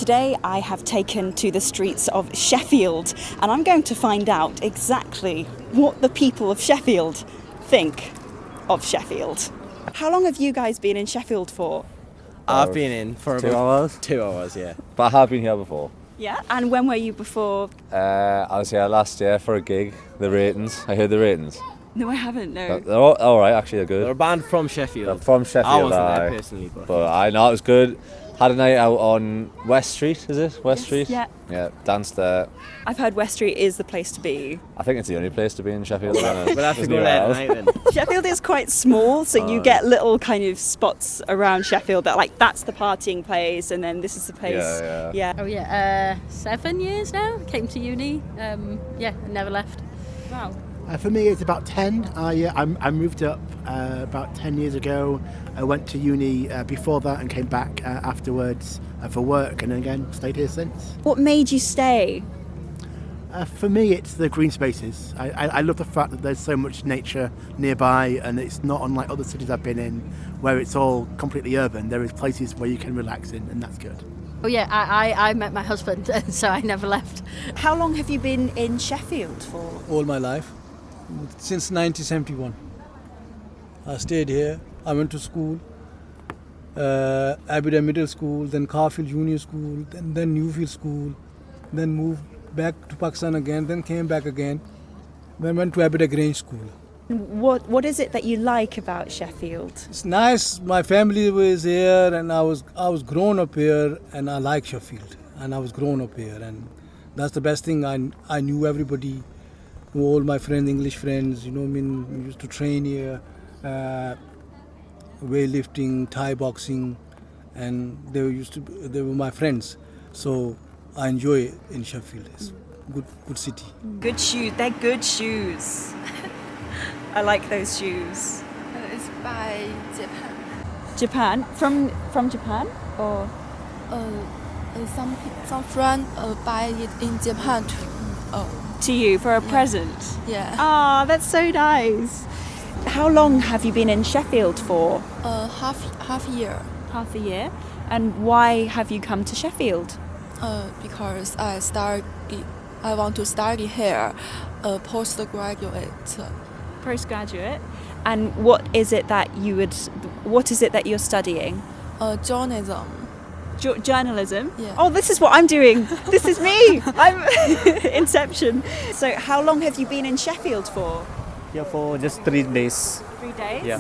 Today I have taken to the streets of Sheffield and I'm going to find out exactly what the people of Sheffield think of Sheffield. How long have you guys been in Sheffield for? I've been in for 2 hours. 2 hours, yeah. But I have been here before. Yeah, and when were you before? I was here last year for a gig, the Ratings. I heard the Ratings. No, I haven't, no. They're all right, actually, they're good. They're a band from Sheffield. They're from Sheffield, I wasn't there personally, but I know it was good. Had a night out on West Street, is it? West Street? Yeah. Yeah, danced there. I've heard West Street is the place to be. I think it's the only place to be in Sheffield. But I have to go there tonight then. Sheffield is quite small, so you get little kind of spots around Sheffield that, like, that's the partying place, and then this is the place. Yeah. Oh yeah, 7 years now. Came to uni. Never left. Wow. For me, it's about 10. I moved up about 10 years ago. I went to uni before that and came back afterwards for work, and again stayed here since. What made you stay? For me, it's the green spaces. I love the fact that there's so much nature nearby, and it's not unlike other cities I've been in, where it's all completely urban. There is places where you can relax in, and that's good. Oh yeah, I met my husband, so I never left. How long have you been in Sheffield for? All my life, since 1971. I stayed here. I went to school, Aberdeen Middle School, then Caerfield Junior School, then Newfield School, then moved back to Pakistan again, then came back again, then went to Aberdeen Grange School. What is it that you like about Sheffield? It's nice. My family was here, and I was grown up here, and I like Sheffield, and I was grown up here, and that's the best thing. I knew everybody, all my friends, English friends. We used to train here. Weightlifting, Thai boxing, and they were my friends. So I enjoy it in Sheffield. It's good city. Good shoes. They're good shoes. I like those shoes. It's by Japan. Japan? From Japan or? Some friend buy it in Japan To you for a present. Yeah. Ah, that's so nice. How long have you been in Sheffield for? Half year. Half a year. And why have you come to Sheffield? Because I want to study here, postgraduate. Postgraduate. And what is it that you're studying? Journalism. Journalism? Yeah. Oh, this is what I'm doing. This is me. I'm Inception. So how long have you been in Sheffield for? Here for just 3 days. 3 days? Yeah.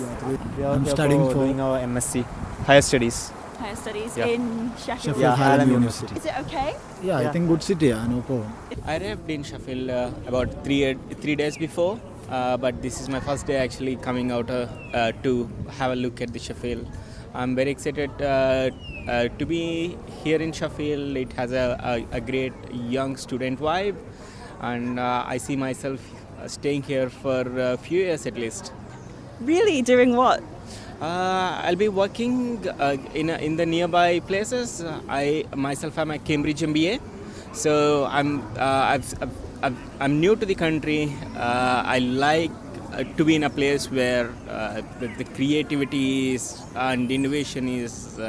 We are I'm here studying for for doing our MSc, higher studies. Higher studies Yeah. in Sheffield. Sheffield Yeah, Highland Highland University. Is it okay? Yeah, I think good city. No problem. I arrived in Sheffield about 3 days before, but this is my first day actually coming out to have a look at the Sheffield. I'm very excited to be here in Sheffield. It has a great young student vibe, and I see myself staying here for a few years at least. Really? Doing what? I'll be working in the nearby places. I myself am a Cambridge MBA, so I'm new to the country. I like to be in a place where the creativity and innovation is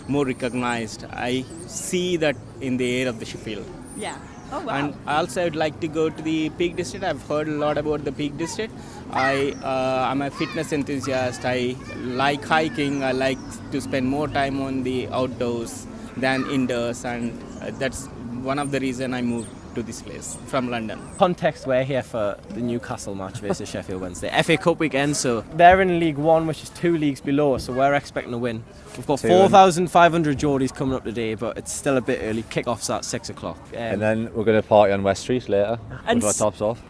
more recognized. I see that in the air of the Sheffield. Yeah. Oh, wow. And also I'd like to go to the Peak District. I've heard a lot about the Peak District. I'm a fitness enthusiast. I like hiking. I like to spend more time on the outdoors than indoors, and that's one of the reasons I moved to this place from London. Context, we're here for the Newcastle match versus Sheffield Wednesday. FA Cup weekend, so they're in League One, which is 2 leagues below, so we're expecting a win. We've got 4,500 Geordies coming up today, but it's still a bit early. Kick-off's at 6 o'clock. And then we're going to party on West Street later And with our tops off.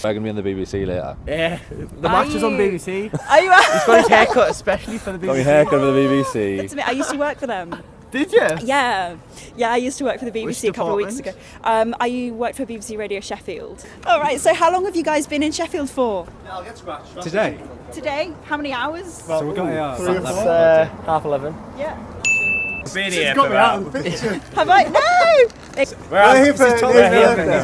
We're going to be on the BBC later. Yeah, the match is on BBC. Are you? He's got his haircut especially for the BBC. Got my haircut for the BBC. I used to work for them. Did you? Yeah, I used to work for the BBC Which a couple of weeks ago. I worked for BBC Radio Sheffield. All right, so how long have you guys been in Sheffield for? Today. Today? How many hours? So we're going It's 11:30. Yeah. Been here for about... Have I? No! We're here for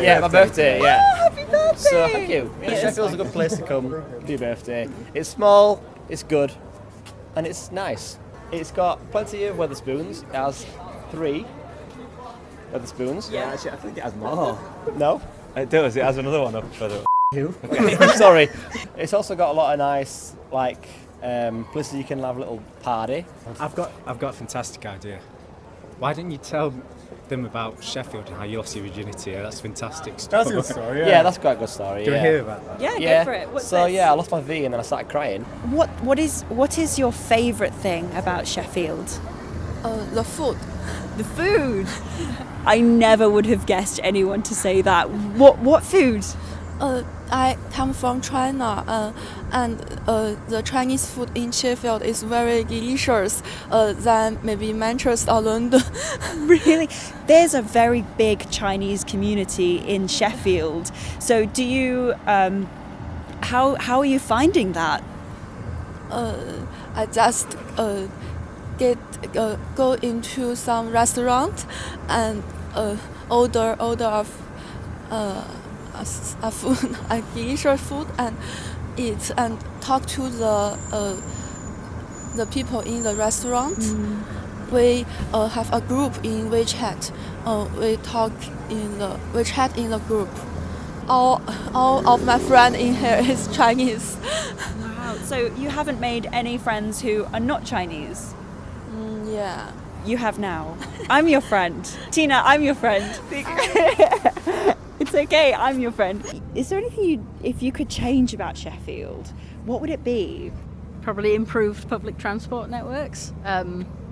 yeah, my birthday, yeah. Oh, happy birthday! So thank you. Yeah, Sheffield's a good place to come for your birthday. It's small, it's good, and it's nice. It's got plenty of Wetherspoons. It has 3 Wetherspoons. Yeah, actually, I think it has more. No? It does. It has another one up further. Sorry. It's also got a lot of nice, like, places you can have a little party. I've got a fantastic idea. Why didn't you tell them about Sheffield and how you lost your virginity? That's fantastic stuff. That's a good story, yeah. Yeah, that's quite a good story. Do you yeah. hear about that? Yeah, go for it. What's so this? yeah, I lost my V and then I started crying. What is your favourite thing about Sheffield? The food. The food. I never would have guessed anyone to say that. What food? I come from China, and the Chinese food in Sheffield is very delicious than maybe Manchester or London. Really? There's a very big Chinese community in Sheffield. So do you, how are you finding that? I just go into some restaurant and order of a food, a delicious food, and eat and talk to the people in the restaurant. We have a group in WeChat. We talk in the WeChat in the group. All of my friends in here is Chinese. Wow. So you haven't made any friends who are not Chinese? Yeah. You have now. I'm your friend. Tina, I'm your friend. It's okay, I'm your friend. Is there anything if you could change about Sheffield, what would it be? Probably improved public transport networks.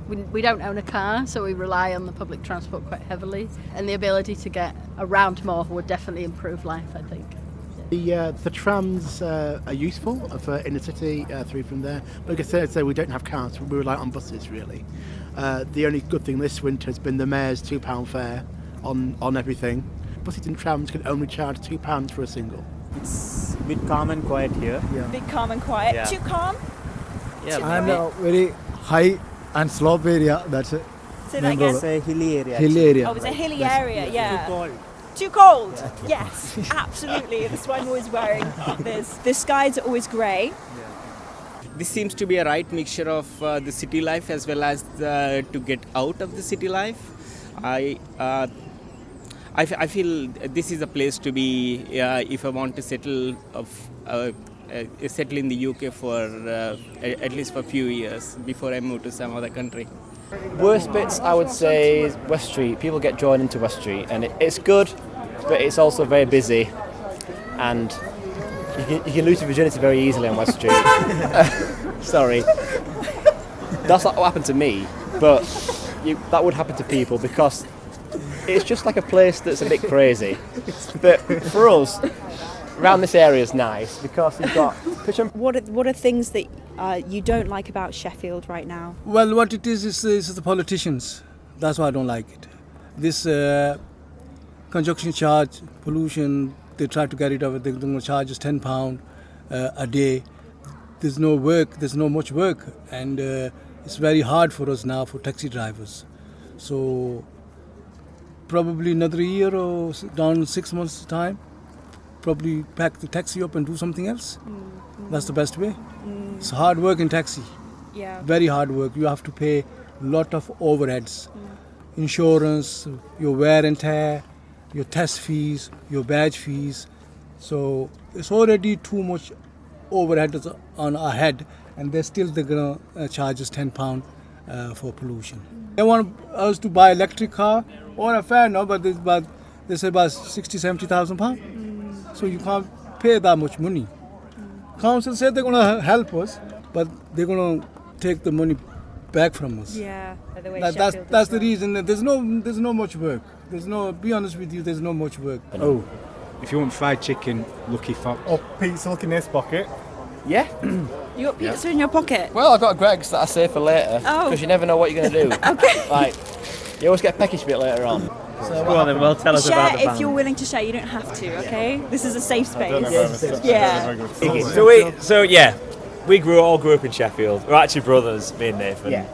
We don't own a car, so we rely on the public transport quite heavily. And the ability to get around more would definitely improve life, I think. The trams are useful for inner city through from there. But like I said, we don't have cars, we rely on buses really. The only good thing this winter has been the mayor's £2 fare on everything. Buses and trams can only charge £2 for a single. It's a bit calm and quiet here. Yeah. Bit calm and quiet. Yeah. Too calm? And a very high and slope area. That's it. Say that again. It's a hilly area. Hilly area. Oh, it's a hilly area, yeah. Too cold. Too cold? Yes, absolutely. That's why I'm always wearing this. The skies are always grey. This seems to be a right mixture of the city life as well as to get out of the city life. I feel this is a place to be if I want to settle in the UK for at least for a few years before I move to some other country. Worst bits, I would say, is West Street. People get drawn into West Street, and it's good, but it's also very busy, and you can lose your virginity very easily on West Street. Sorry, that's not what happened to me, but that would happen to people because it's just like a place that's a bit crazy. But for us, around this area is nice because you've got. What are things that you don't like about Sheffield right now? Well, what it is the politicians. That's why I don't like it. This congestion charge, pollution, they try to get rid of it. They're going to charge us £10 a day. There's no work, there's no much work. And it's very hard for us now, for taxi drivers. So probably another year or down 6 months' time, probably pack the taxi up and do something else. That's the best way. It's hard work in taxi. Yeah. Very hard work. You have to pay a lot of overheads. Insurance, your wear and tear, your test fees, your badge fees. So it's already too much overhead on our head, and they're going to charge us £10 for pollution. They want us to buy electric car or a fair no, but they say about £60,000-70,000. So you can't pay that much money. Council said they're going to help us, but they're going to take the money back from us. Yeah, the way That's the reason. There's no much work. Be honest with you, there's no much work. Oh, if you want fried chicken, lucky fox. Oh, pizza, look in this pocket. Yeah. You got pizza in your pocket? Well, I've got a Greg's that I save for later because you never know what you're going to do. Okay. Like, you always get peckish a bit later on. So go on then, well, tell us about the Share band. if you're willing to share. You don't have to, okay? This is a safe space. Yeah. We all grew up in Sheffield. We're actually brothers, me and Methven. Yeah.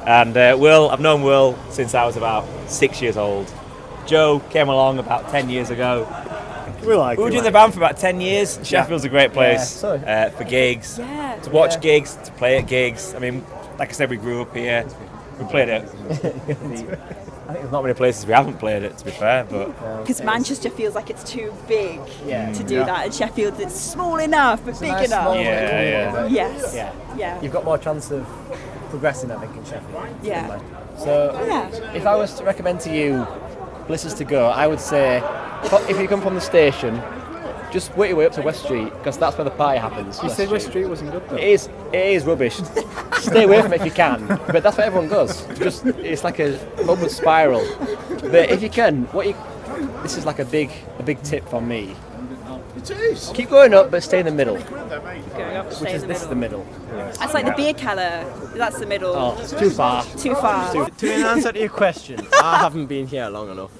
And I've known Will since I was about 6 years old. Joe came along about 10 years ago. We were doing the band for about 10 years. Sheffield's a great place for gigs, to watch gigs, to play at gigs. I mean, like I said, we grew up here. We played it. I think there's not many places we haven't played it, to be fair, but Because Manchester feels like it's too big to do that, and Sheffield it's small enough but big enough. Yes. Yeah. You've got more chance of progressing, I think, in Sheffield. Yeah. So, if I was to recommend to you places to go, I would say, if you come from the station, just work your way up to West Street, because that's where the party happens. You said West Street wasn't good though. It is rubbish. Stay away from it if you can, but that's what everyone does. It's like a upward spiral. But if you can, this is like a big tip from me. Keep going up, but stay in the middle. This is the middle. That's like the beer keller. That's the middle. Oh, it's too far. Too far. To answer to your question, I haven't been here long enough.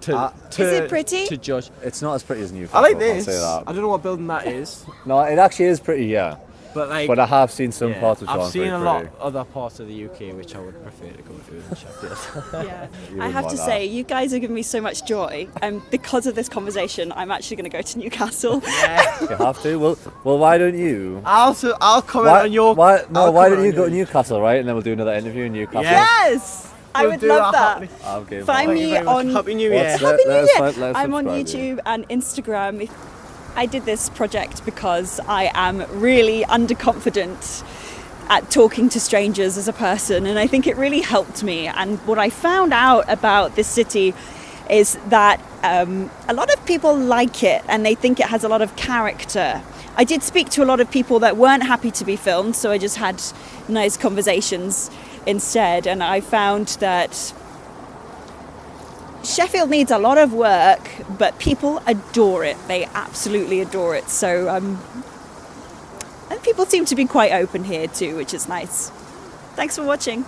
Is it pretty? To judge. It's not as pretty as Newcastle. I like I'll this. say that. I don't know what building that is. No, it actually is pretty, yeah. But I have seen some parts which I've aren't seen very a lot pretty. other parts of the UK which I would prefer to go to than Sheffield. Yeah. You I wouldn't have like to that. say, you guys are giving me so much joy, and because of this conversation, I'm actually going to go to Newcastle. You have to. Well, why don't you? I'll comment on your. Why comment don't you on go to yours. Newcastle, right? And then we'll do another interview in Newcastle. Yes! I We'll would do love that that. I'm game Find for it. me on Happy New Year. Happy New Year. Let's I'm on subscribe, YouTube and Instagram. I did this project because I am really underconfident at talking to strangers as a person, and I think it really helped me. And what I found out about this city is that a lot of people like it and they think it has a lot of character. I did speak to a lot of people that weren't happy to be filmed, so I just had nice conversations instead, and I found that Sheffield needs a lot of work, but people adore it. They absolutely adore it. So, and people seem to be quite open here too, which is nice. Thanks for watching.